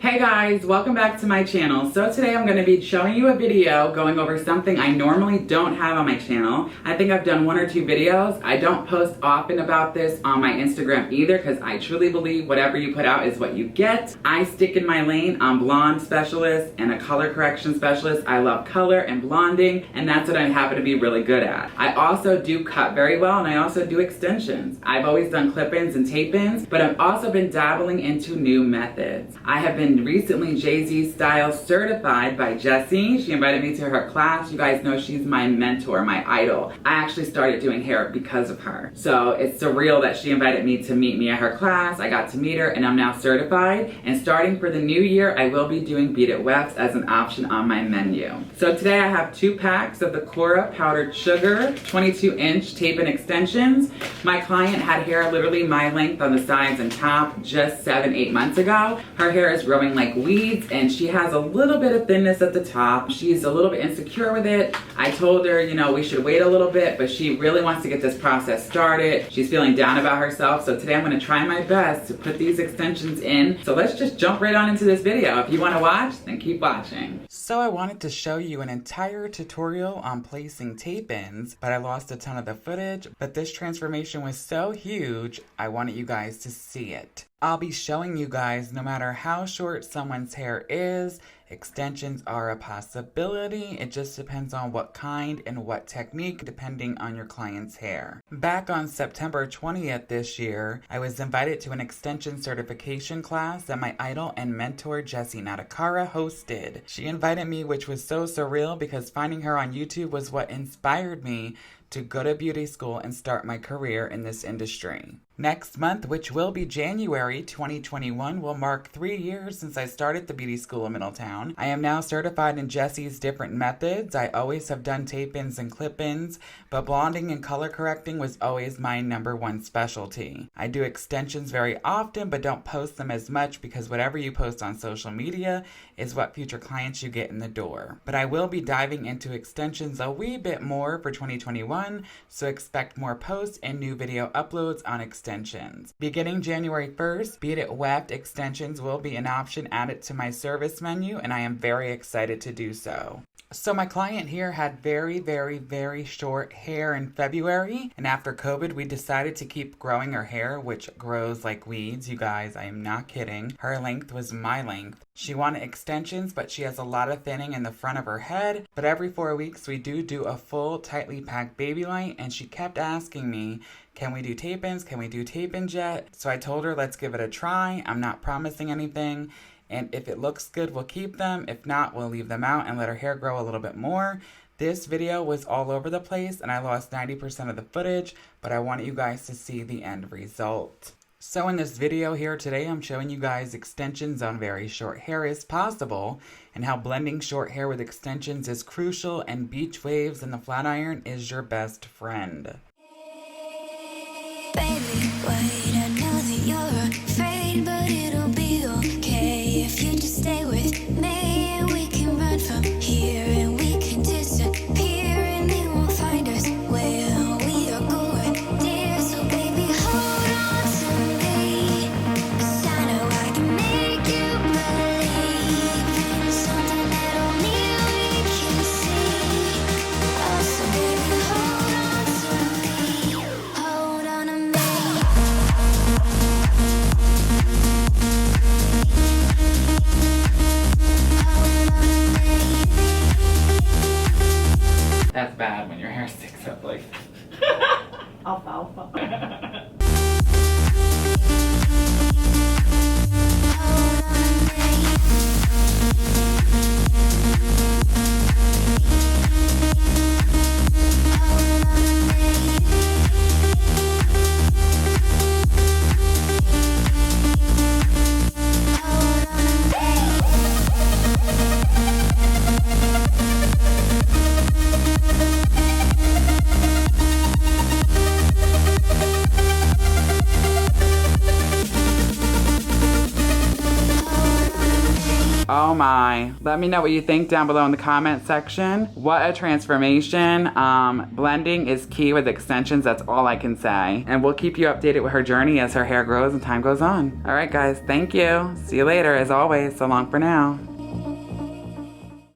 Hey guys, welcome back to my channel. So today I'm going to be showing you a video going over something I normally don't have on my channel. I think I've done 1 or 2 videos. I don't post often about this on my Instagram either because I truly believe whatever you put out is what you get. I stick in my lane. I'm blonde specialist and a color correction specialist. I love color and blonding, and that's what I happen to be really good at. I also do cut very well, and I also do extensions. I've always done clip-ins and tape-ins, but I've also been dabbling into new methods. I have been recently Jay-Z style certified by Jessie. She invited me to her class. You guys know she's my mentor, my idol. I actually started doing hair because of her. So it's surreal that she invited me to meet me at her class. I got to meet her and I'm now certified. And starting for the new year, I will be doing beaded wefts as an option on my menu. So today I have 2 packs of the Cora powdered sugar, 22-inch tape and extensions. My client had hair literally my length on the sides and top just 7-8 months ago. Her hair is growing like weeds and she has a little bit of thinness at the top. She's a little bit insecure with it. I told her, you know, we should wait a little bit, but she really wants to get this process started. She's feeling down about herself. So today I'm going to try my best to put these extensions in. So let's just jump right on into this video. If you want to watch, then keep watching. So I wanted to show you an entire tutorial on placing tape-ins, but I lost a ton of the footage. But this transformation was so huge, I wanted you guys to see it. I'll be showing you guys no matter how short someone's hair is, extensions are a possibility. It just depends on what kind and what technique depending on your client's hair. Back on September 20th this year, I was invited to an extension certification class that my idol and mentor Jessie Natakara hosted. She invited me, which was so surreal because finding her on YouTube was what inspired me to go to beauty school and start my career in this industry. Next month, which will be January 2021, will mark 3 years since I started the beauty school in Middletown. I am now certified in Jessie's different methods. I always have done tape-ins and clip-ins, but blonding and color correcting was always my #1 specialty. I do extensions very often, but don't post them as much because whatever you post on social media is what future clients you get in the door. But I will be diving into extensions a wee bit more for 2021, so expect more posts and new video uploads on extensions. Beginning January 1st, beaded weft extensions will be an option added to my service menu, and I am very excited to do so. So my client here had very short hair in February, and after COVID we decided to keep growing her hair, which grows like weeds. You guys, I am not kidding. Her length was my length. She wanted extensions, but she has a lot of thinning in the front of her head. But every 4 weeks we do a full tightly packed baby light, and she kept asking me, can we do tape-ins? Can we do tape-ins yet? So I told her, let's give it a try. I'm not promising anything. And if it looks good, we'll keep them. If not, we'll leave them out and let her hair grow a little bit more. This video was all over the place and I lost 90% of the footage, but I wanted you guys to see the end result. So in this video here today, I'm showing you guys extensions on very short hair is possible and how blending short hair with extensions is crucial, and beach waves and the flat iron is your best friend. Baby, wait, I know that you're afraid, but it'll be okay if you just stay with me, and we can run from here and we can disappear and they won't find us where we are going, dear. So baby, hold on to me, 'cause I know I can make you believe in something that only we can see. Oh, so baby, hold on to me, hold on to me. Oh my. Let me know what you think down below in the comment section. What a transformation. Blending is key with extensions. That's all I can say. And we'll keep you updated with her journey as her hair grows and time goes on. All right, guys. Thank you. See you later. As always, so long for now.